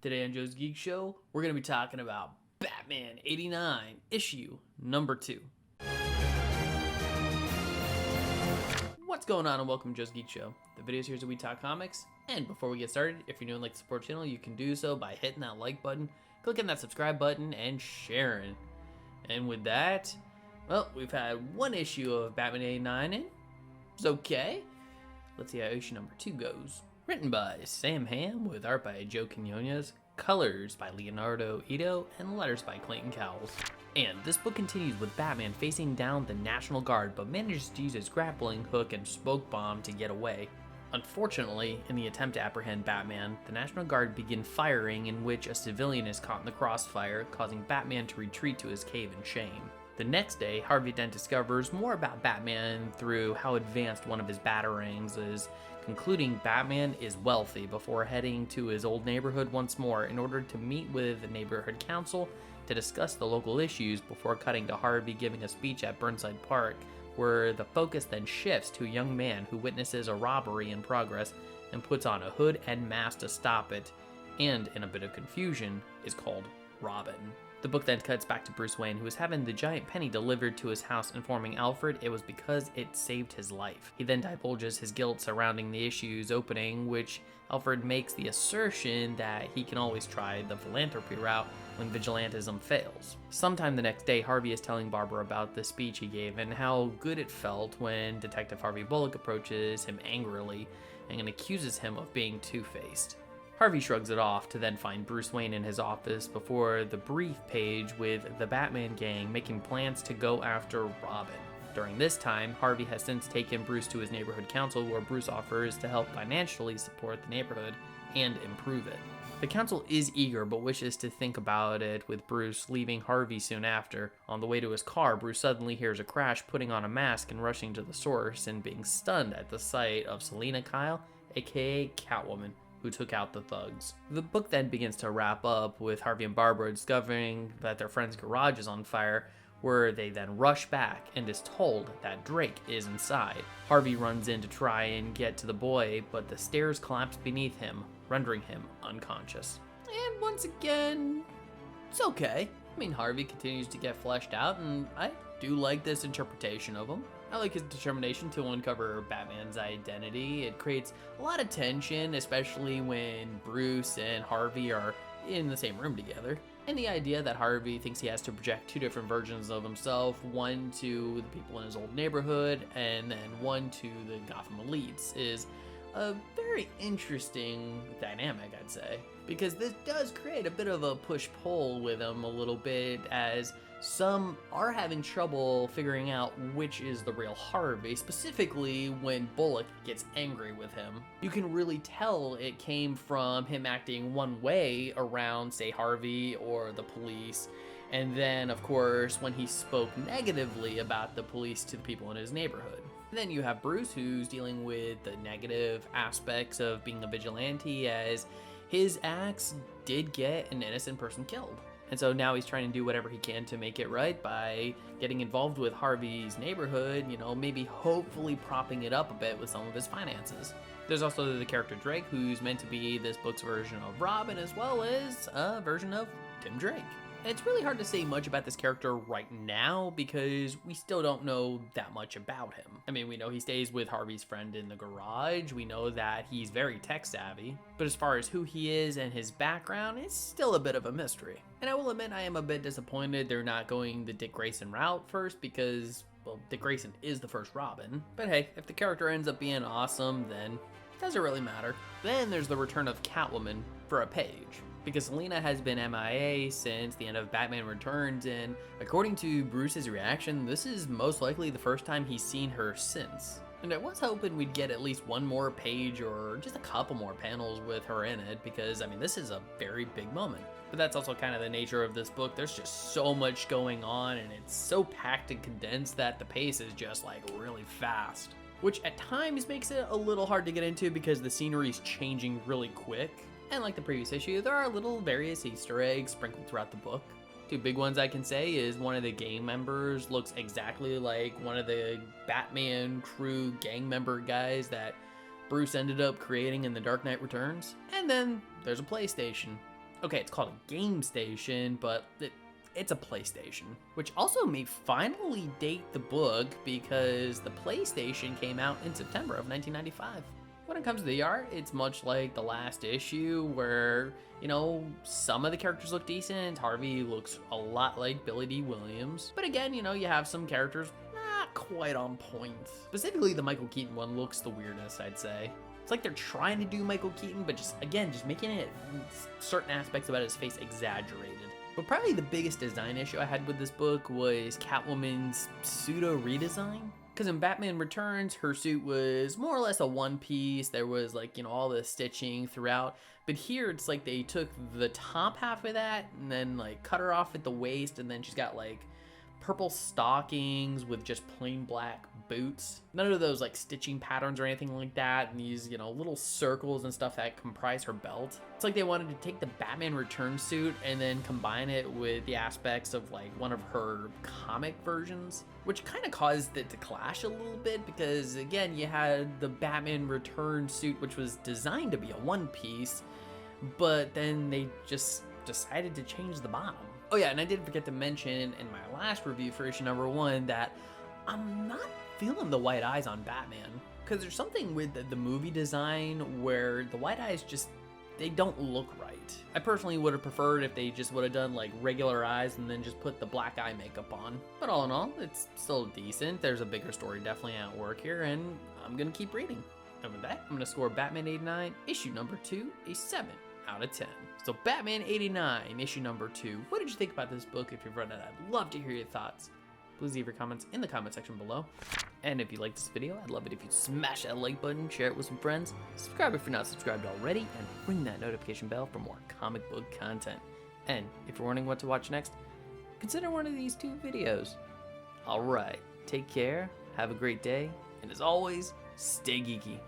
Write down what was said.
Today on Joe's Geek Show, we're going to be talking about Batman 89, issue number 2. What's going on, and welcome to Joe's Geek Show, the video series where we talk comics. And before we get started, if you're new and like to support the channel, you can do so by hitting that like button, clicking that subscribe button, and sharing. And with that, well, we've had one issue of Batman 89, and it's okay. Let's see how issue number 2 goes. Written by Sam Hamm, with art by Joe Quinones, colors by Leonardo Ito, and letters by Clayton Cowles. And this book continues with Batman facing down the National Guard, but manages to use his grappling hook and smoke bomb to get away. Unfortunately, in the attempt to apprehend Batman, the National Guard begin firing, in which a civilian is caught in the crossfire, causing Batman to retreat to his cave in shame. The next day, Harvey Dent discovers more about Batman through how advanced one of his batarangs is, concluding Batman is wealthy before heading to his old neighborhood once more in order to meet with the neighborhood council to discuss the local issues before cutting to Harvey giving a speech at Burnside Park, where the focus then shifts to a young man who witnesses a robbery in progress and puts on a hood and mask to stop it, and in a bit of confusion is called Robin. The book then cuts back to Bruce Wayne, who is having the giant penny delivered to his house, informing Alfred it was because it saved his life. He then divulges his guilt surrounding the issue's opening, which Alfred makes the assertion that he can always try the philanthropy route when vigilantism fails. Sometime the next day, Harvey is telling Barbara about the speech he gave and how good it felt when Detective Harvey Bullock approaches him angrily and accuses him of being two-faced. Harvey shrugs it off to then find Bruce Wayne in his office before the brief page with the Batman gang making plans to go after Robin. During this time, Harvey has since taken Bruce to his neighborhood council, where Bruce offers to help financially support the neighborhood and improve it. The council is eager but wishes to think about it, with Bruce leaving Harvey soon after. On the way to his car, Bruce suddenly hears a crash, putting on a mask and rushing to the source and being stunned at the sight of Selina Kyle, aka Catwoman, who took out the thugs. The book then begins to wrap up with Harvey and Barbara discovering that their friend's garage is on fire, where they then rush back and is told that Drake is inside. Harvey runs in to try and get to the boy, but the stairs collapse beneath him, rendering him unconscious. And once again, it's okay. I mean, Harvey continues to get fleshed out, and I do like this interpretation of him. I like his determination to uncover Batman's identity. It creates a lot of tension, especially when Bruce and Harvey are in the same room together. And the idea that Harvey thinks he has to project two different versions of himself, one to the people in his old neighborhood and then one to the Gotham elites, is a very interesting dynamic, I'd say. Because this does create a bit of a push-pull with him a little bit, as some are having trouble figuring out which is the real Harvey, specifically when Bullock gets angry with him. You can really tell it came from him acting one way around, say, Harvey or the police, and then, of course, when he spoke negatively about the police to the people in his neighborhood. Then you have Bruce, who's dealing with the negative aspects of being a vigilante, as his acts did get an innocent person killed. And so now he's trying to do whatever he can to make it right by getting involved with Harvey's neighborhood, maybe hopefully propping it up a bit with some of his finances. There's also the character Drake, who's meant to be this book's version of Robin, as well as a version of Tim Drake. And it's really hard to say much about this character right now because we still don't know that much about him. I mean, we know he stays with Harvey's friend in the garage. We know that he's very tech savvy. But as far as who he is and his background, it's still a bit of a mystery. And I will admit I am a bit disappointed they're not going the Dick Grayson route first because, well, Dick Grayson is the first Robin. But hey, if the character ends up being awesome, then it doesn't really matter. Then there's the return of Catwoman for a page, because Selina has been MIA since the end of Batman Returns, and according to Bruce's reaction, this is most likely the first time he's seen her since. And I was hoping we'd get at least one more page or just a couple more panels with her in it, because, I mean, this is a very big moment. But that's also kind of the nature of this book. There's just so much going on, and it's so packed and condensed that the pace is just, like, really fast. Which at times makes it a little hard to get into because the scenery's changing really quick. And like the previous issue, there are little various Easter eggs sprinkled throughout the book. Two big ones I can say is one of the gang members looks exactly like one of the Batman crew gang member guys that Bruce ended up creating in The Dark Knight Returns. And then there's a PlayStation. Okay, it's called a game station, but it's a PlayStation, which also may finally date the book because the PlayStation came out in September of 1995. When it comes to the art, it's much like the last issue where, you know, some of the characters look decent. Harvey looks a lot like Billy D. Williams. But again, you know, you have some characters not quite on point. Specifically, the Michael Keaton one looks the weirdest, I'd say. It's like they're trying to do Michael Keaton, but just making it certain aspects about his face exaggerated. But probably the biggest design issue I had with this book was Catwoman's pseudo redesign. Because in Batman Returns, her suit was more or less a one piece. There was like, you know, all the stitching throughout. But here it's like they took the top half of that and then like cut her off at the waist, and then she's got like purple stockings with just plain black boots. None of those like stitching patterns or anything like that, and these, you know, little circles and stuff that comprise her belt. It's like they wanted to take the Batman Returns suit and then combine it with the aspects of like one of her comic versions, which kind of caused it to clash a little bit because again, you had the Batman Returns suit, which was designed to be a one piece, but then they just decided to change the bottom. Oh yeah, and I did forget to mention in my last review for issue number 1 that I'm not feeling the white eyes on Batman. Because there's something with the movie design where the white eyes just, they don't look right. I personally would have preferred if they just would have done like regular eyes and then just put the black eye makeup on. But all in all, it's still decent. There's a bigger story definitely at work here, and I'm going to keep reading. And with that, I'm going to score Batman 89, issue number 2, a 7 out of 10. So Batman 89, issue number 2. What did you think about this book? If you've read it, I'd love to hear your thoughts. Please leave your comments in the comment section below. And if you like this video, I'd love it if you'd smash that like button, share it with some friends, subscribe if you're not subscribed already, and ring that notification bell for more comic book content. And if you're wondering what to watch next, consider one of these 2 videos. Alright, take care, have a great day, and as always, stay geeky.